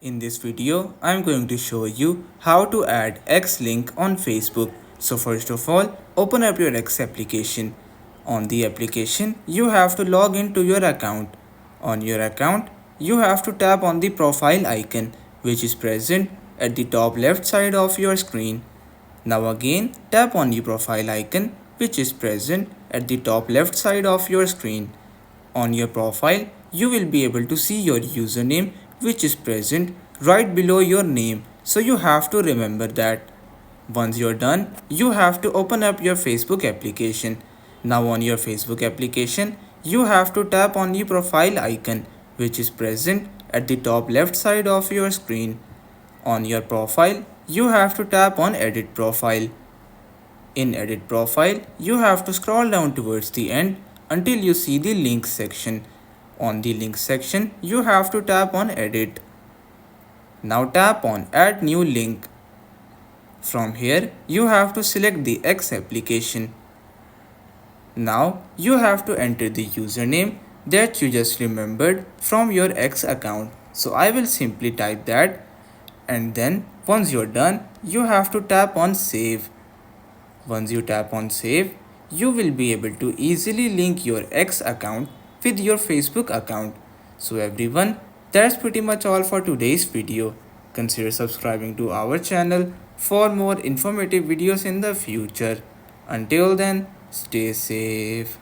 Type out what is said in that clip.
In this video, I am going to show you how to add X link on Facebook. So first of all, open up your X application. On the application, you have to log into your account. On your account, you have to tap on the profile icon which is present at the top left side of your screen. Now again, tap on the profile icon which is present at the top left side of your screen. On your profile, you will be able to see your username which is present right below your name. So you have to remember that. Once you're done, you have to open up your Facebook application. Now on your Facebook application, you have to tap on the profile icon which is present at the top left side of your screen. On your profile, you have to tap on edit profile. In edit profile, you have to scroll down towards the end until you see the links section. On the links section, you have to tap on edit. Now tap on add new link. From here, you have to select the X application. Now you have to enter the username that you just remembered from your X account. So I will simply type that, and then once you're done, you have to tap on save. Once you tap on save, you will be able to easily link your X account with your Facebook account. So everyone, that's pretty much all for today's video. Consider subscribing to our channel for more informative videos in the future. Until then, stay safe.